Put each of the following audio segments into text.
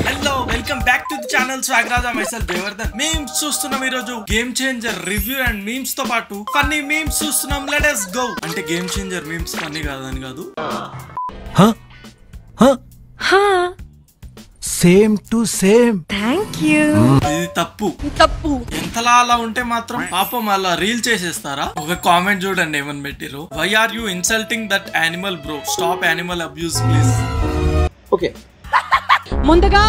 Hello welcome back to the channel స్వాగరాజా myself Devardhan. Memes చూస్తున్నాం ఈ రోజు. Game changer review and memes తో పాటు ఫన్నీ మీమ్స్ చూస్తున్నాం. Let us go. అంటే గేమ్ చేంజర్ మీమ్స్ ఫన్నీ కాదని కాదు. Same to same. Thank you. ఇది తప్పు ఎంతలా అలా ఉంటే మాత్రం పాపం అలా రీల్ చేసేస్తారా? ఒక కామెంట్ చూడండి ఏమని పెట్టిరు. Why are you insulting that animal bro, stop animal abuse please. Okay, ముందుగా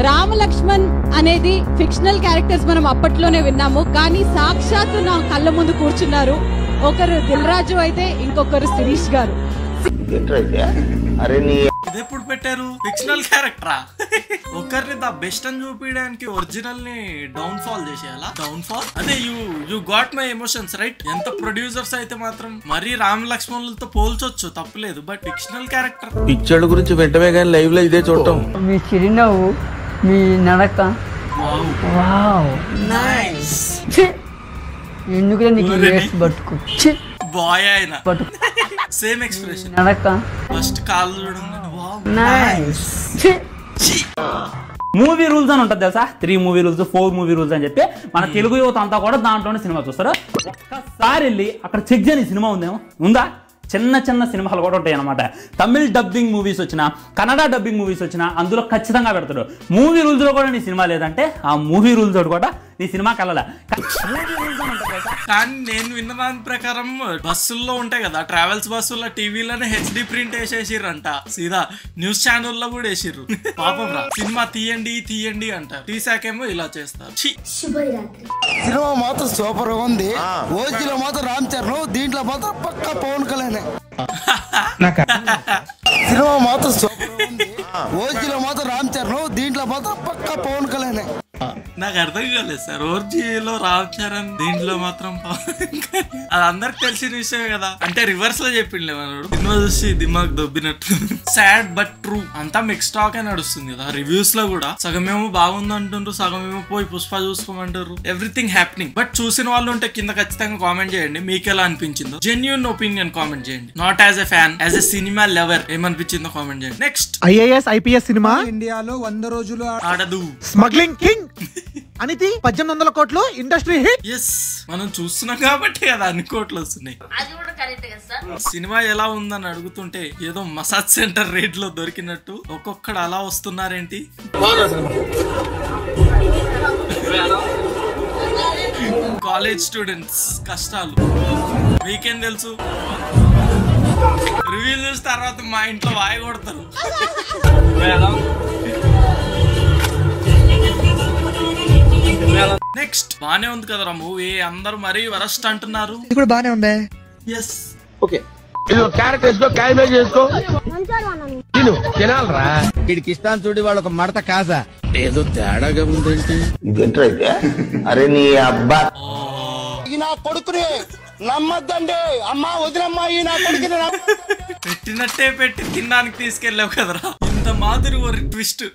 రామ లక్ష్మణ్ అనేది ఫిక్షనల్ క్యారెక్టర్స్ మనం అప్పట్లోనే విన్నాము, కానీ సాక్షాత్తు నా కళ్ళ ముందు కూర్చున్నారు. ఒకరు దిల్ రాజు అయితే ఇంకొకరు శిరీష్ గారు. ఇది ఎప్పుడు పెట్టారు? ఫిక్షనల్ క్యారెక్టరా? ఒకరిని ద బెస్ట్ అని చూపించడానికి ఒరిజినల్ ని డౌన్ ఫాల్ చేసేయాలా? డౌన్ ఫాల్ అదే you got my emotions right. ఎంత ప్రొడ్యూసర్స్ అయితే మాత్రం మరీ రామ్ లక్ష్మణులతో పోల్చొచ్చు, తప్పులేదు. బట్ ఫిక్షనల్ క్యారెక్టర్ పిక్చర్ గురించి వెంటనే కానీ లైవ్ లో ఇదే చూడటం. మీ చిరునవ్వు, మీ నడక, వావ్ నైస్. ఎందుకు నీకు బతుకు బాయ్ ఆయన బతుకు సేమ్ ఎక్స్ప్రెషన్. నడక ఫస్ట్ కాల్ చూడండి. Wow nice. మూవీ రూల్స్ అని ఉంటుంది తెలుసా? 3 మూవీ రూల్స్ 4 మూవీ రూల్స్ అని చెప్పి మన తెలుగు యువత అంతా కూడా దాంట్లోనే సినిమా చూస్తారు. ఒక్కసారి వెళ్ళి అక్కడ చెక్ చేయని సినిమా ఉందేమో, ఉందా? చిన్న చిన్న సినిమాలు కూడా ఉంటాయి అనమాట. తమిళ్ డబ్బింగ్ మూవీస్ వచ్చినా, కన్నడ డబ్బింగ్ మూవీస్ వచ్చినా అందులో ఖచ్చితంగా పెడతాడు. మూవీ రూల్స్ లో కూడా నీ సినిమా లేదంటే ఆ మూవీ రూల్స్ కూడా నీ సినిమా కలలే. కానీ నేను విన్న దాని ప్రకారం బస్సుల్లో ఉంటాయి కదా, ట్రావెల్స్ బస్సుల్లో టీవీలోనే హెచ్డి ప్రింట్ వేసేసిర్రంట. సీదా న్యూస్ ఛానల్లో కూడా వేసిర్రు. పాపం రా, సినిమా తీయండి అంటారు, తీసాకేమో ఇలా చేస్తారు. సినిమా మాత్రం సూపర్ గా ఉంది. ఓజీలో మాత్రం రామ్ చరణ్, దీంట్లో మాత్రం పక్కా పవన్ కళ్యాణ్. సినిమా మాత్రం సూపర్ గా ఉంది. ఓజీలో మాత్రం రామ్ చరణ్, దీంట్లో మాత్రం పక్కా పవన్ కళ్యాణ్. నాకు అర్థం కాలేదు సార్. ఓర్జీలో రామ్ చరణ్, దీంట్లో మాత్రం అది అందరికి తెలిసిన విషయమే కదా. అంటే రివర్స్ లో చెప్పిండే మనోడు. సినిమా చూసి దిమాగ్ దొబ్బినట్టు. Sad but true. అంతా మిక్స్ టాక్ అని నడుస్తుంది కదా రివ్యూస్ లో కూడా. సగమేమో బాగుంది అంటుండ్రు, సగమేమో పోయి పుష్ప చూసుకోమంటారు. Everything happening. బట్ చూసిన వాళ్ళు ఉంటే కింద ఖచ్చితంగా కామెంట్ చేయండి మీకు ఎలా అనిపించిందో. జెన్యూన్ ఒపీనియన్ కామెంట్ చేయండి, not as a fan, as a cinema lover ఏమనిపించిందో కామెంట్ చేయండి. నెక్స్ట్ ఐఏఎస్ ఐపీఎస్ సినిమా ఇండియాలో 100 రోజులు ఆడదు. స్మగ్లింగ్ కింగ్ అనితి 1800 కోట్లు ఇండస్ట్రీ హిట్. ఎస్, మనం చూస్తున్నాం కాబట్టి కదా అన్ని కోట్లు వస్తున్నాయి. సినిమా ఎలా ఉందని అడుగుతుంటే ఏదో మసాజ్ సెంటర్ రేట్ లో దొరికినట్టు ఒక్కొక్కడు అలా వస్తున్నారేంటి. కాలేజ్ స్టూడెంట్స్ కష్టాలు మీకేం తెలుసు? రివ్యూ చూసిన తర్వాత మా ఇంట్లో వాయి కొడతారు. నెక్స్ట్ బానే ఉంది కదరా మూవీ, అందరూ మరీ వరస్ట్ అంటున్నారు. ఇప్పుడు బానే ఉంది. ఎస్ ఓకే, ఇది క్యారెక్టర్ వేసుకో, క్యారిబేజ్ చేసుకో, తినాలరా. వీడికి ఇష్టాన్ని చూడి వాళ్ళు ఒక మడత కాజా. ఏదో తేడాగా ఉందేంటి? ఇదేంటైతే? అరే నీ అబ్బా, నా కొడుకుని నమ్మద్దండి అమ్మా, వదిలమ్మా, ఈ నా కొడుకుని పెట్టినట్టే పెట్టి తినడానికి తీసుకెళ్ళావు కదరా. ఇంత మాదిరి ఒక twist.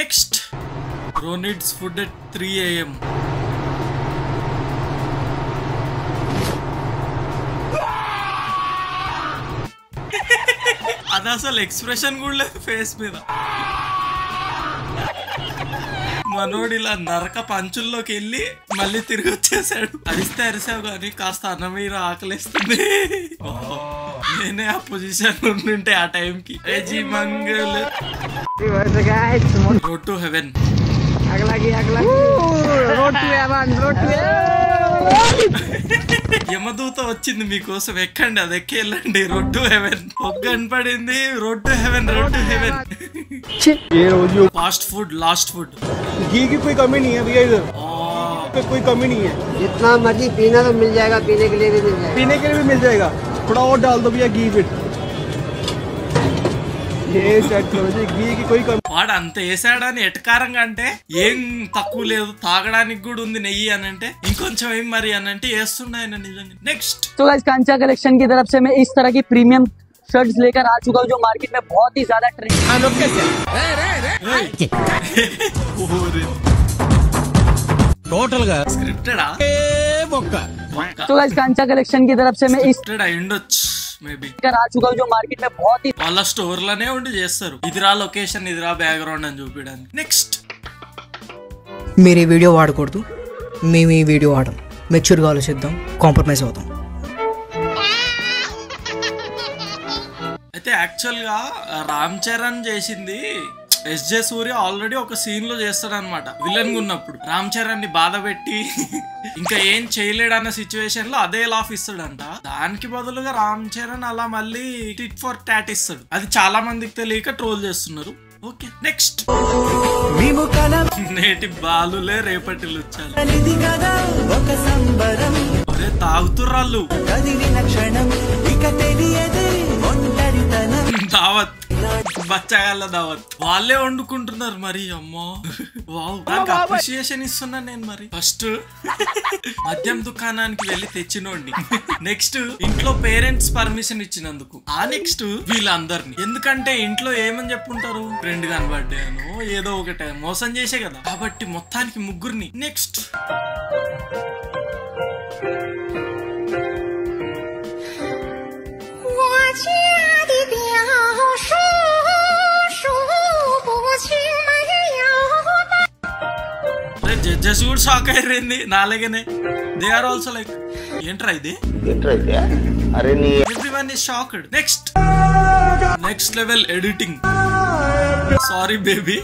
Next bro needs food at 3 AM. అది అసలు ఎక్స్ప్రెషన్ కూడా లేదు ఫేస్ మీద. మనోడు ఇలా నరక పంచుల్లోకి వెళ్ళి మళ్ళీ తిరిగి వచ్చేసాడు. అరిస్తే అరిసావు కానీ కాస్త అన్నం మీద ఆకలిస్తుంది. నేనే ఆ పొజిషన్ ఉంటే ఆ టైంకి మంగళ రోడ్ టు హెవెన్. యమదూత వచ్చింది మీకోసం, ఎక్కండి, అది ఎక్కి వెళ్ళండి. రోడ్ టు హెవెన్ ఒక్కని పడింది. Road to heaven, road to heaven. Fast food last food. घी की कोई कमी नहीं है भैया इधर, कोई कमी नहीं है. जितना मर्जी पीना तो मिल जाएगा, पीने के लिए भी मिल जाएगा, पीने के लिए भी मिल जाएगा. थोड़ा और डाल दो भैया घी फिर. ये सेट करो जी, घी की कोई कमी. వాడు అంత వేసాడని ఎటకారంగా అంటే ఏం తక్కువ లేదు, తాగడానికి కూడా ఉంది నెయ్యి అని అంటే ఇంకొంచెం ఏం మరి అని అంటే వేస్తున్నాయన నిజంగా. నెక్స్ట్ तो गाइस कांचा कलेक्शन की तरफ से मैं इस तरह की प्रीमियम शर्ट्स लेकर आ चुका हूँ जो मार्केट में बहुत ही ज्यादा ट्रेंड. टोटल గా స్క్రిప్టెడా? तो गाइस कांचा कलेक्शन की तरफ से मैं इस స్క్రిప్టెడ్ అయి ఉండొచ్చు. మేబీ लेकर आ चुका हूँ जो मार्केट में बहुत ही వాళ్ళ స్టోర్ లోనే ఉండి చేస్తారు. ఇదిరా లొకేషన్, ఇదిరా బ్యాక్గ్రౌండ్ అని చూపించడానికి. నెక్స్ట్ మీరు ఈ వీడియో వాడకూడదు, మేము ఈ వీడియో వాడడం. మెచ్యూర్గా ఆలోచిద్దాం, కాంప్రమైజ్ అవుతాం. అయితే యాక్చువల్ గా రామ్ చరణ్ చేసింది ఎస్జే సూర్య ఆల్రెడీ ఒక సీన్ లో చేస్తాడు అనమాట. విలన్ గా ఉన్నప్పుడు రామ్ చరణ్ ని బాధ పెట్టి ఇంకా ఏం చేయలేడు అన్న సిచ్యువేషన్ లో అదే లాఫ్ ఇస్తాడంట. దానికి బదులుగా రామ్ చరణ్ అలా మళ్ళీ టిట్ ఫర్ టాట్ ఇస్తాడు. అది చాలా మందికి తెలియక ట్రోల్ చేస్తున్నారు. ఓకే నెక్స్ట్ నేటి బాలులే రేపటి లుచ్చాలు. అరే తాగుతుర్రాళ్ళు దావత్, బచ్చగాళ్ళ దావత్ వాళ్ళే వండుకుంటున్నారు మరి. అమ్మో వావ్, నాకు అప్రిషియేషన్ ఇస్తున్నాను నేను. మరి ఫస్ట్ మద్యం దుకాణానికి వెళ్ళి తెచ్చినోండి, నెక్స్ట్ ఇంట్లో పేరెంట్స్ పర్మిషన్ ఇచ్చినందుకు, ఆ నెక్స్ట్ వీళ్ళందరినీ. ఎందుకంటే ఇంట్లో ఏమని చెప్పుంటారు, ఫ్రెండ్ కనబడ్డాను ఏదో ఒకటే మోసం చేసే కదా, కాబట్టి మొత్తానికి ముగ్గురిని. నెక్స్ట్ జడ్జెస్ కూడా షాక్ అయ్యింది నాలాగనే. దే ఆర్ ఆల్సో లైక్ ఏంట్రా ఇది, everyone is shocked. Next level editing. Sorry baby.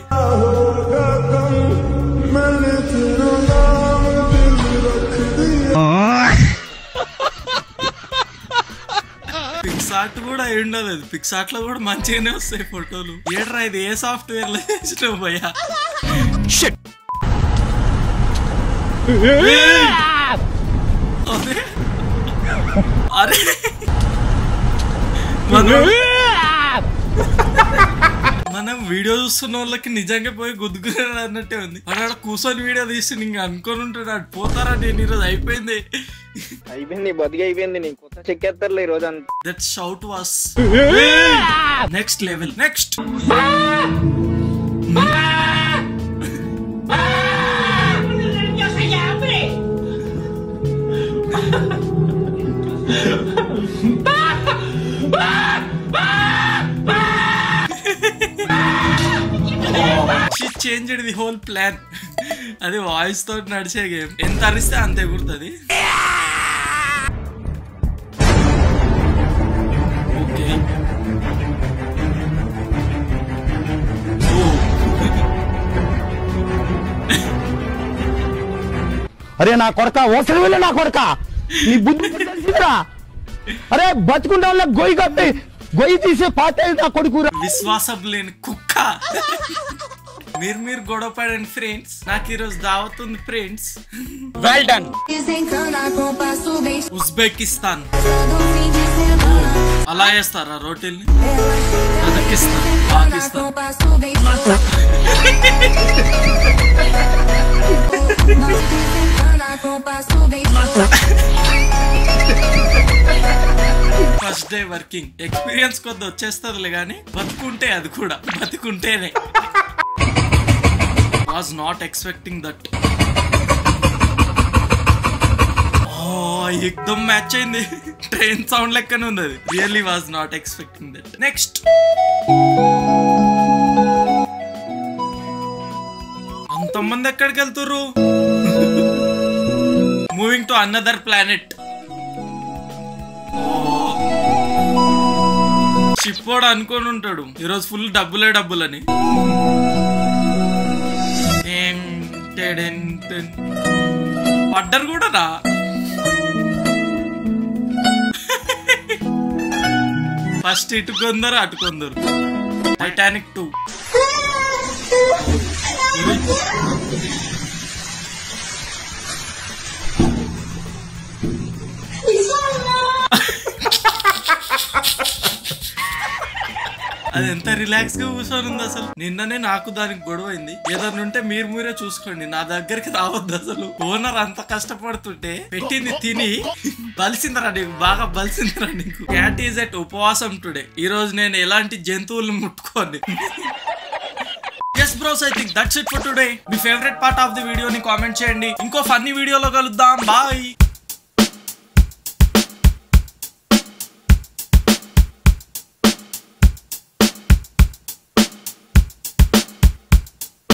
Picsart కూడా అయి ఉండదు. అది పిక్సార్ట్ లో కూడా మంచిగానే వస్తాయి ఫోటోలు. ఏంట్రా ఇది, ఏ సాఫ్ట్వేర్ లో చేసినావు భయ్యా? అరే మనం వీడియో చూస్తున్న వాళ్ళకి నిజంగా పోయి గుద్దుకున్నాడు అన్నట్టే ఉంది. అక్కడ కూర్చొని వీడియో తీసి ఇంకా అనుకొని ఉంటాడు. అటు పోతారా నేను ఈరోజు అయిపోయింది బతికి అయిపోయింది. నీకు కొత్త చెక్కేస్తారులే ఈ రోజు. That shout was next level. Next changed the whole plan. అది వాయిస్ తోటి నడిచే గేమ్. ఎంత అరిస్తే అంత ఎగురుతుంది. ఓకే అరే నా కొడక, ఓసలి వెళ్ళి నా కొడక, నీ బుద్ధి తెలిసిందిరా. అరే బతుకుంటే వాళ్ళ గొయ్యి కప్పి గొయ్యి తీసే పాత నా కొడుకురా. విశ్వాసం లేని కుక్క. మీరు గొడవ పడండి ఫ్రెండ్స్, నాకు ఈరోజు దావత్ ఉంది ఫ్రెండ్స్. Well done. ఉజ్బెకిస్తాన్ అలా చేస్తారా రోటీల్ని? Kazakhstan, Pakistan. First day working experience కొద్ది వచ్చేస్తుందిలే గానీ బతుకుంటే, అది కూడా బతుకుంటేనే. Was not expecting that. ఎక్దమ్ మ్యాచ్ అయింది. ట్రైన్ సౌండ్ లెక్కనే ఉంది అది. Really was not expecting that. Next అంతమంది ఎక్కడికి వెళ్తుర్రు? Moving to another planet. Ship వాడు అనుకొని ఉంటాడు ఈరోజు ఫుల్ డబ్బులని. పడ్డరు కూడా రా. ఫస్ట్ ఇటు కొందరు అటు కొందరు. టైటానిక్ 2. అది ఎంత రిలాక్స్ గా కూర్చొని ఉంది అసలు. నిన్ననే నాకు దానికి గొడవ అయింది. ఏదన్నా ఉంటే మీరే చూసుకోండి, నా దగ్గరికి రావద్దు అసలు. ఓనర్ అంత కష్టపడుతుంటే పెట్టింది తిని బలిసిందిరా నీకు, బాగా బలిసిందిరా నీకు. క్యాట్ ఈజ్ ఎట్ ఉపవాసం టుడే. ఈ రోజు నేను ఎలాంటి జంతువులను ముట్టుకోండి. Yes bros, I think that's it for today. Me favourite part of the వీడియోని కామెంట్ చేయండి. ఇంకో ఫన్నీ వీడియోలో కలుద్దాం. బాయ్.